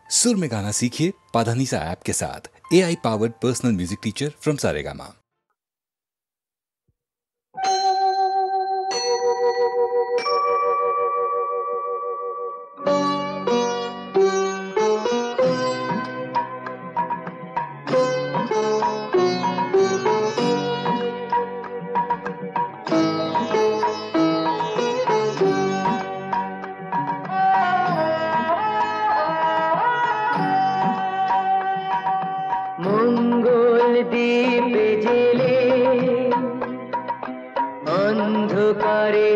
सुर में गाना सीखिए पाधानीसा ऐप के साथ। AI powered personal music teacher from Saregama. অন্ধকারে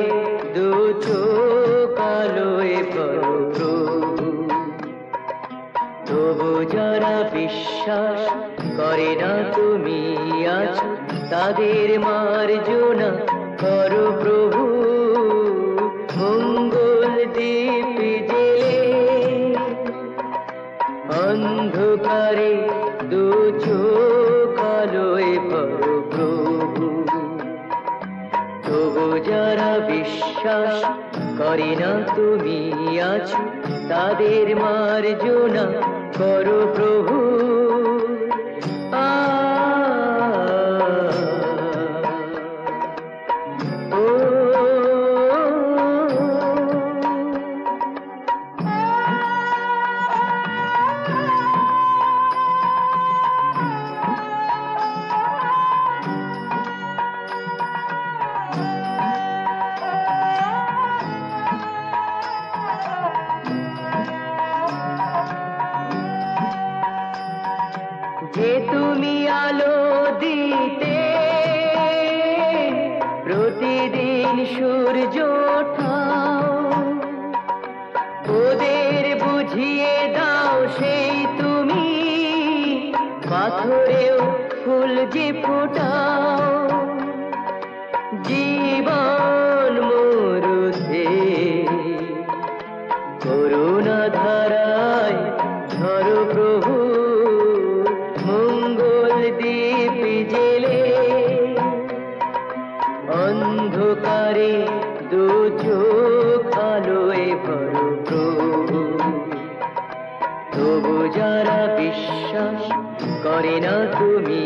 দু চোখ আলোয় করো প্রভু, তবু যারা বিশ্বাস করে না তুমি আছো তাদের মার্জনা করো প্রভু। মঙ্গল দীপ জেলে অন্ধকারে দু চোখ আলোয় করো প্রভু, তবু যারা বিশ্বাস করে না তুমি আছো তাদের মার্জনা করো প্রভু। যে তুমি আলো দিতে প্রতিদিন সূর্য ওঠাও, ওদের বুঝিয়ে দাও সেই তুমি পাথরেও ফুল যে ফোটাও। জীবন মরুতে করুণা ধারায় ধরো প্রভু, দীপ জেলে অন্ধকারে দু চোখ আলোয় ভরো প্রভু, তবু যারা বিশ্বাস করে না তুমি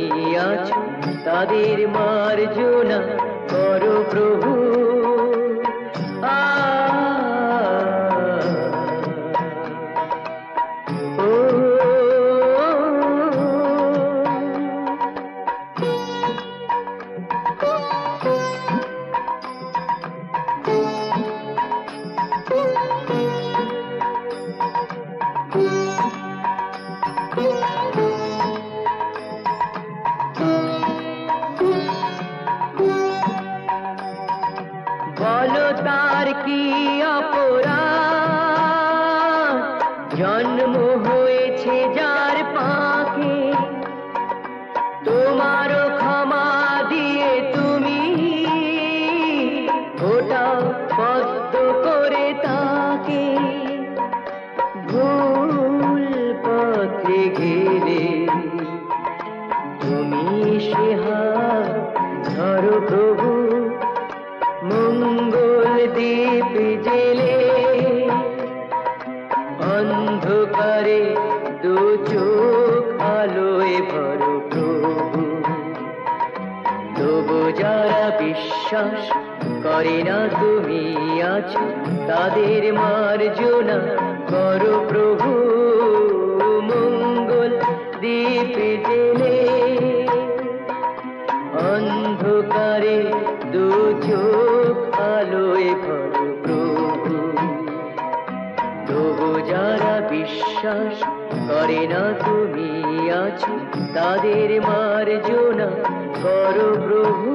আছো তাদের মার্জনা করো প্রভু। বলো তার কি অপরাধ, জন্ম হয়েছে যার পাকে, তোমারও ক্ষমা দিয়ে তুমি ওটাও পদ্ম করে তাকে। ভুল পথে গেলে তুমি সে হাত ধরো প্রভু, মঙ্গল দীপ জেলে অন্ধকারে দু চোখ আলোয় ভরো প্রভু, তবু যারা বিশ্বাস করে না তুমি আছো তাদের মার্জনা করো প্রভু। মঙ্গল দীপ জেলে অন্ধকারে দু চোখ আলোয় ভরো প্রভু, তবু যারা বিশ্বাস করে না তুমি আছো তাদের মার্জনা করো প্রভু।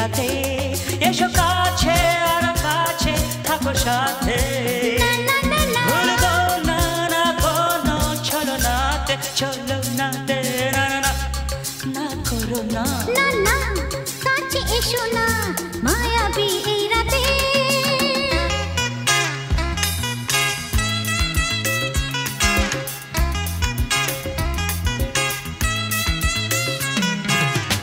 রাতে এসো কাছে আর কাছে থাকো সাথে ভুলবো না না কোনো ছলনাতে ছলনাতে না না না না করো না না না কাছে এসো না মায়াবী এই রাতে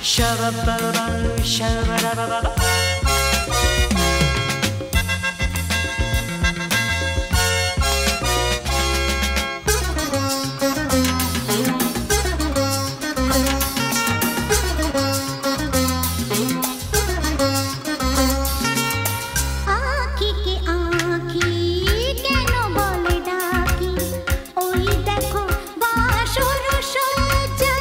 Shabba-ba-ba, shabba-da-ba-ba. आँखी के आँखी केनो बोले डाकी ओई देखो बासुर सज्जा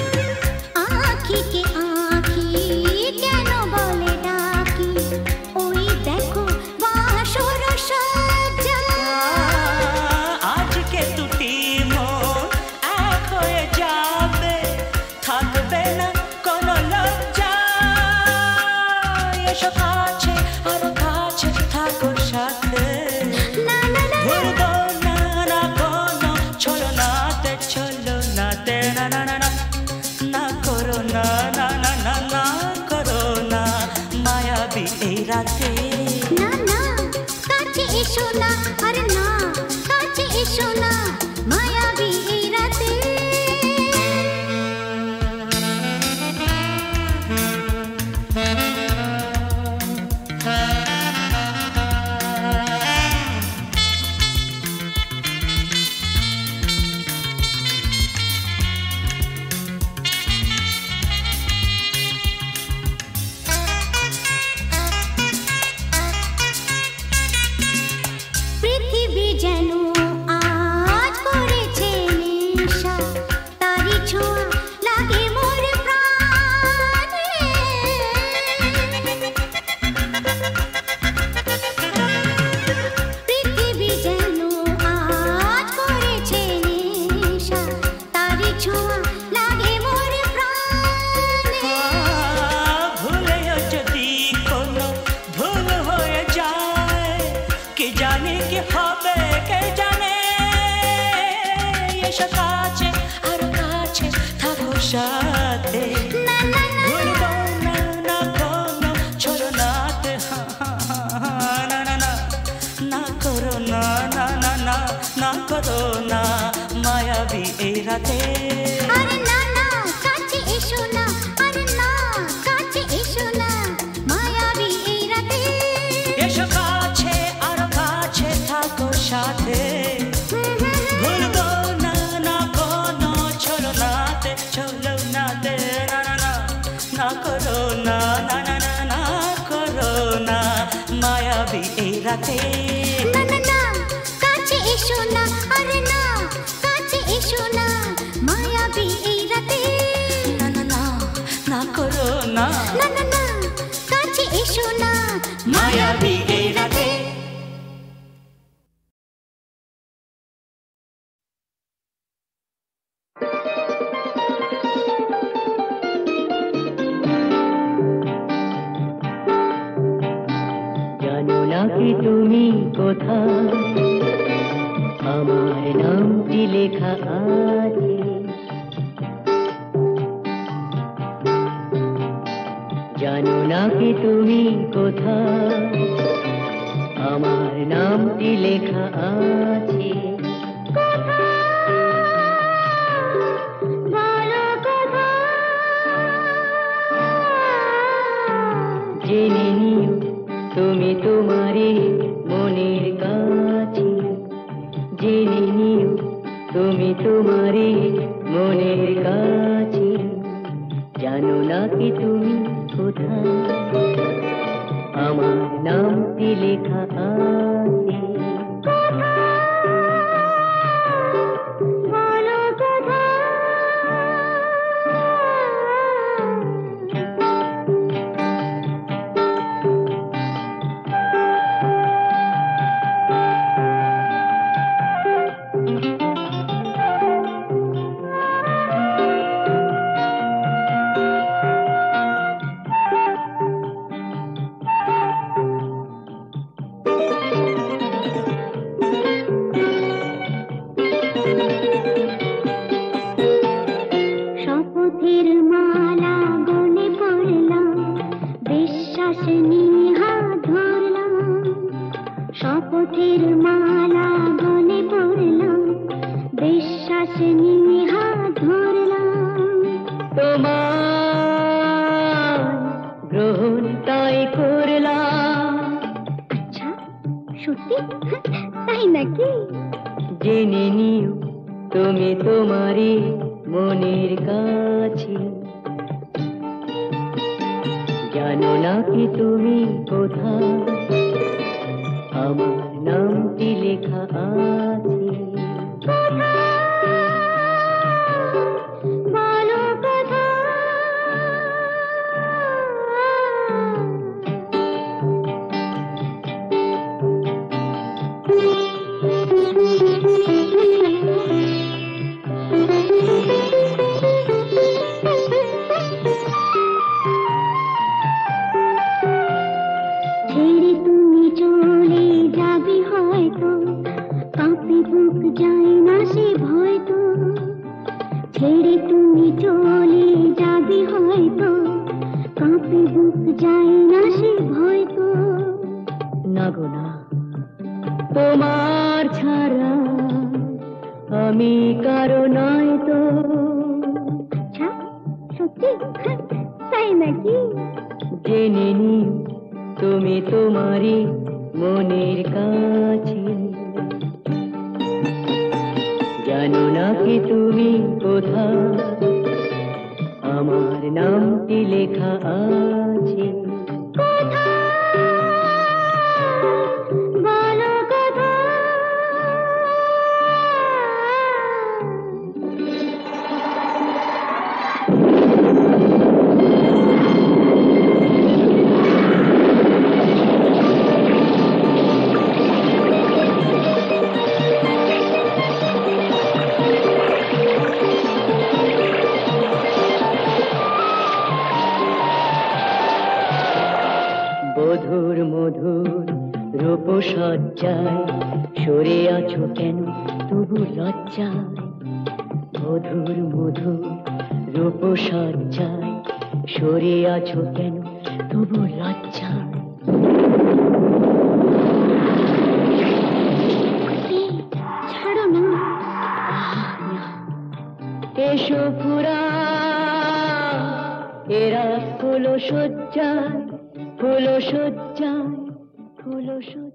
आँखी के आँखी केनो बोले डाकी ओई देखो बासुर सज्जा आज के দুটি মন এক হয়ে যাবে থাকবে না কোনো লজ্জা এসো কাছে আরো কাছে থাকো সাথে না না না ভুলবো না না কোনো ছলনাতে ছলনাতে না না না না না করো না না না না না করো না মায়াবী এই রাতে না না কাছে এসো না আরে না কাছে এসো না মায়াবী এই রাতে পৃথিবী যেন আজ পড়েছে নেশা তারি ছোঁয়া লাগে মোর প্রাণে পৃথিবী যেন আজ পড়েছে নেশা তারি ছোঁয়া লাগে মোর প্রাণে ভুলেও যদি কোনো ভুল হয়ে যায় কে জানে কি হবে কে জানে এসো কাছে আর কাছে থাকো সাথে না না না ভুলবো না না কোনো ছলনাতে না না না না করো না না না না না করো না মায়াবী এই রাতে আরে না না কাছে এসো না আরে না কাছে এসো না মায়াবী এই রাতে এসো কাছে আর কাছে থাকো সাথে ভুলবো না না কোনো ছলনাতে ছলনাতে না না না না করো না না না না না করো না মায়াবী এই রাতে না না না কাছে এসো না আরে না কাছে এসো না মায়াবী এই রাতে না না না না করো না না না না কাছে এসো না মায়াবী এই রাতে জানো না কি তুমি কোথায় আমার নামটি লেখা আছে জানো না কি তুমি কোথায় আমার নামটি লেখা আছে জেনে নিও তুমি তোমারই মনের কাছে জেনে নিও তুমি তোমারই মনের কাছে জানো না কি তুমি কোথায় আমার নামটি লেখা আছে নিয়ে হাত ধরলাম, শপথের মালা গলে পড়লাম, বিশ্বাস নিয়ে হাত ধরলাম। তোমার গ্রহণ তাই করলাম। আচ্ছা, সত্যি? তাই নাকি? জেনে নিও তুমি তোমারই মনের কাছে, জানো না কি তুমি কোথায় আমার নামটি লেখা আছে। বলো কোথায়? ছেড়ে তুমি চলে যাবে হয়তো, কাঁপে বুক যায় না সে ভয় তো। ছেড়ে তুমি চলে যাবে হয়তো, কাঁপে বুক যায় না সে ভয় তো। না গো না, তোমার ছাড়া আমি কারো নয় তো। আচ্ছা, সত্যি? তাই নাকি? জেনে নিও তুমি তোমারই মনের কাছে, জানো না কি তুমি কোথায় আমার নামটি লেখা আছে। বলো কোথায়? মধুর মধুর রূপসজ্জায় সরে আছো কেন তবু লজ্জায়। মধুর মধুর রূপসজ্জায় সরে আছো কেন তবু লজ্জায়। ছাড়ো না। এসো পুরা এরা ফুলো সজ্জায়, ফুলো সজ্জায়, ফুলো সজ্জায়।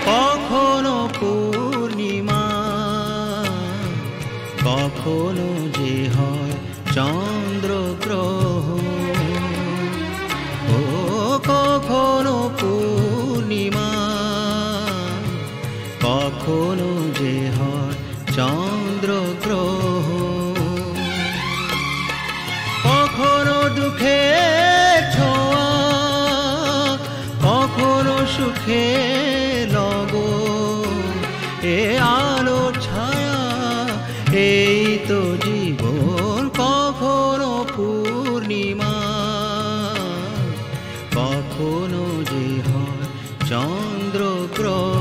কখনো পূর্ণিমা, কখনো যে হয় চন্দ্রগ্রহণ। ও কখনো পূর্ণিমা, কখনো যে হয় চন্দ্রগ্রহণ। কখনো দুঃখের ছোঁয়া, কখনো সুখে এ আলো ছায়া, এই তো জীবন। কখনো পূর্ণিমা, কখনো যে হয় চন্দ্রগ্রহণ।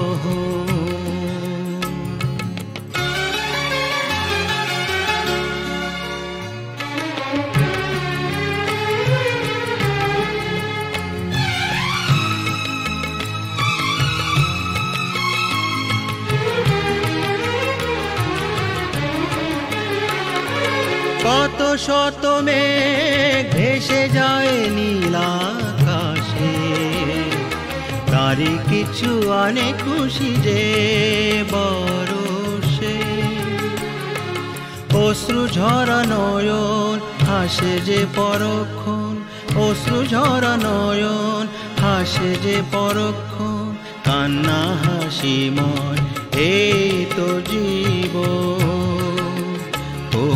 কত শত মেঘ ভেসে যায় নীল আকাশে, তারই কিছু আনে খুশি যে বরষে। অশ্রু ঝরা নয়ন হাসে যে পরক্ষণ, অশ্রু ঝরা নয়ন হাসে যে পরক্ষণ। কান্না হাসিময় এই তো জীবন। ও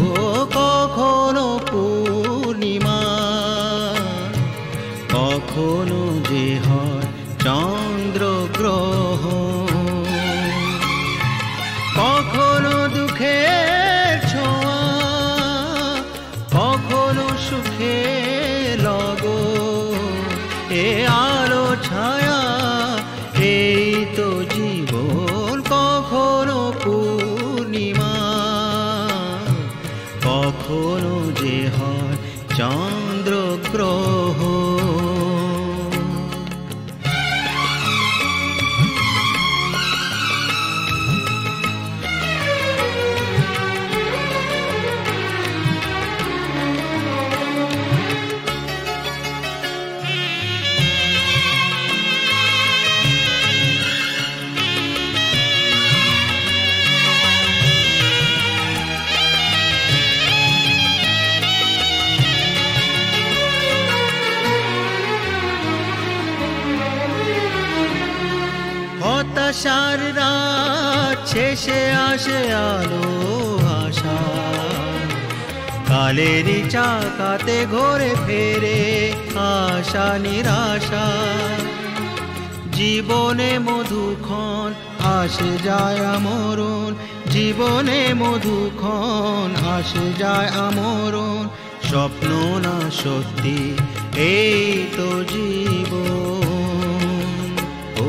কখনো পূর্ণিমা, কখনো যে হয় চন্দ্রগ্রহণ। কখনো দুঃখে কখনো যে হয় চন্দ্রগ্রহ। হতাশার রাত শেষে আসে আলো আশা, কালেরই চাকাতে ঘোরে ফেরে আশা নিরাশা। জীবনে মধুক্ষণ আসে যায় আমরণ, জীবনে মধুক্ষণ আসে যায় আমরণ। স্বপ্ন না সত্যি এই তো জীবন। ও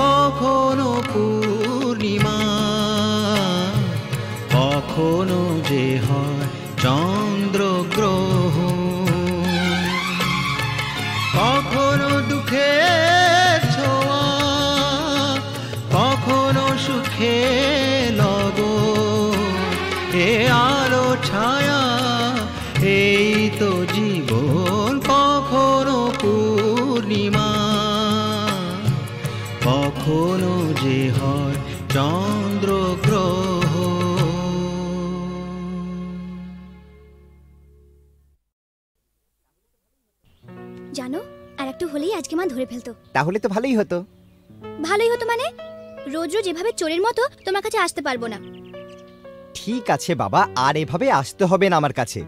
কখনো পূর্ণিমা, কখনো যে হয় চন্দ্রগ্রহণ। কখনো দুঃখের ছোঁয়া, কখনো সুখে লগন। এ আলো ছায়া এই তো জীবন। কখনো পূর্ণিমা, কখনো যে হয় চন্দ্রগ্রহণ। জানো, আর একটু হলেই আজকে মা ধরে ফেলতো। তাহলে তো ভালোই হতো। ভালোই হতো মানে? রোজ রোজ এভাবে চোরের মতো তোমার কাছে আসতে পারবো না। ঠিক আছে বাবা, আর এভাবে আসতে হবে না আমার কাছে।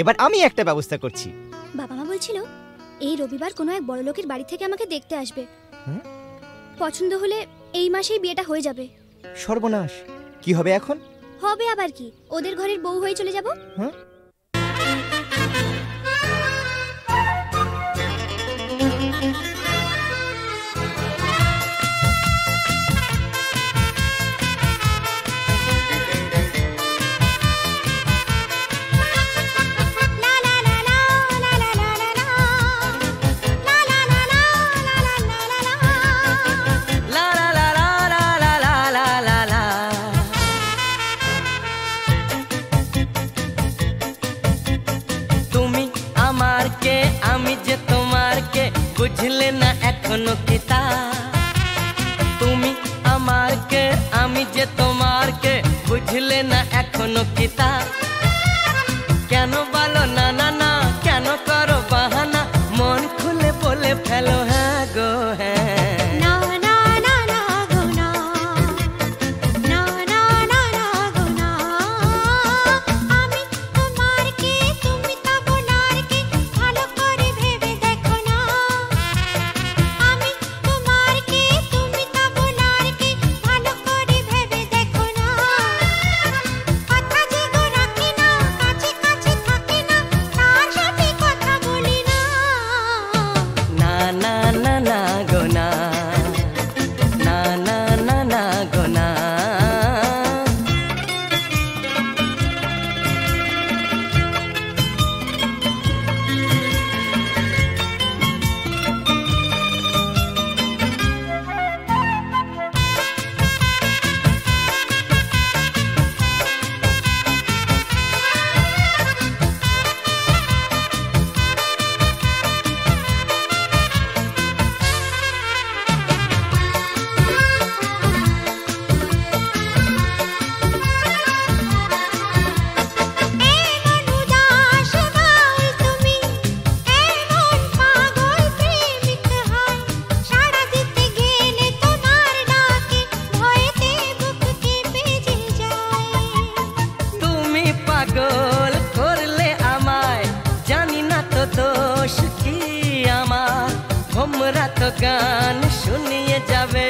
এবার আমি একটা ব্যবস্থা করছি। বাবা মা বলছিল এই রবিবার কোনো এক বড় লোকের বাড়ি থেকে আমাকে দেখতে আসবে। পছন্দ হলে এই মাসেই বিয়েটা হয়ে যাবে। সর্বনাশ, কি হবে এখন? হবে আবার কি, ওদের ঘরের বউ হয়ে চলে যাব। বুঝলে না এখনো কিতা, তুমি আমার কে আমি যে তোমার কে, বুঝলে না এখনো কিতা। কেন বলো না না না, কেন করো বাহানা, মন খুলে বলে ফেলো হ্যাঁ গো হ্যাঁ। গান শুনিয়ে যাবে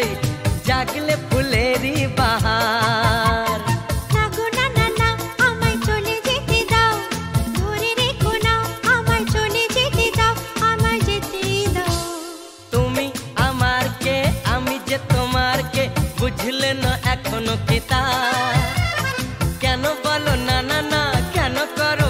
জাগলে ফুলেরই বাহার। তুমি আমার কে আমি যে তোমার কে, বুঝলে না এখনো কিতা। কেন বলো না না না, কেন করো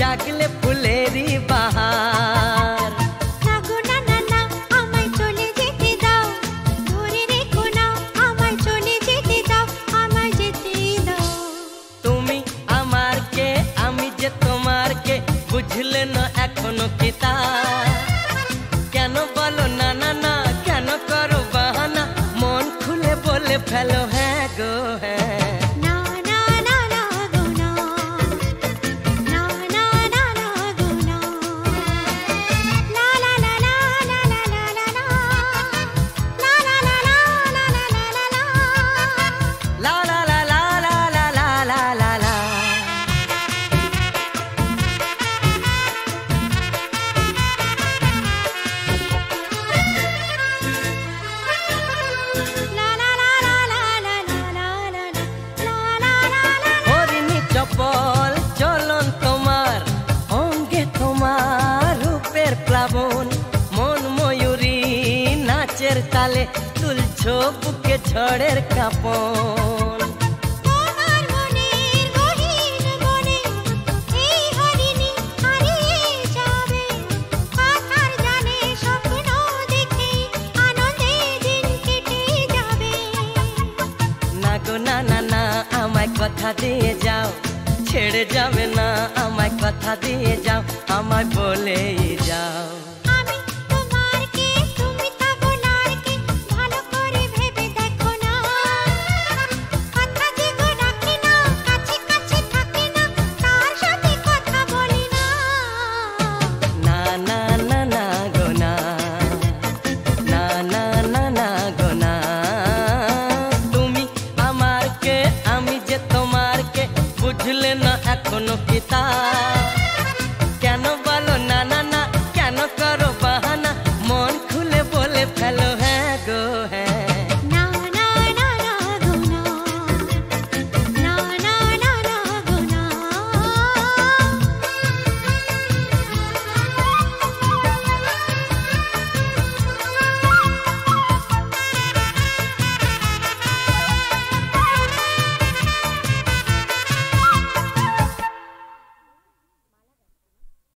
জাগলে ফুলেরই বাহার। না গো না না না আমায় চলে যেতে দাও, ধরে রেখো না আমায় চলে যেতে দাও, আমায় যেতে দাও। তুমি আমার কে আমি যে তোমার কে, বুঝলে না এখনো কি তা? কেন বলো না না না, কেন করো বাহানা, মন খুলে বলে ফেলো হ্যাঁ গো হ্যাঁ। না না না না গো না, না না না না গো না। লা লা লা লা লা লা লা লা লা, লা লা লা লা লা লা লা লা লা। লা লা লা লা লা লা লা লা লা লা। হরিণী চপল চলন তোমার, অঙ্গে তোমার রূপের প্লাবন, মন ময়ূরী নাচের তালে তুলছো বুকে ঝড়ের কাঁপন। তোমার মনের গহীন বনে এই হরিণী হারিয়ে যাবে, কথার জানে স্বপ্ন দেখে আনন্দে দিন কেটে যাবে। না গো না না না আমায় কথা দিয়ে যাও, ছেড়ে যাবে না আমায় কথা দিয়ে যাও, আমায় বলেই যাও। আমি তোমার কে তুমি তা বলার কে, ভালো করে ভেবে দেখো না। কথা যে গো ডাকি না, কাছে কাছে থাকি না, তার সাথে কথা বলি না। না না না না গো না, না না না না গো না। তুমি আমার কে আমি যে তোমার কে, বুঝলে না এখনো কি তা?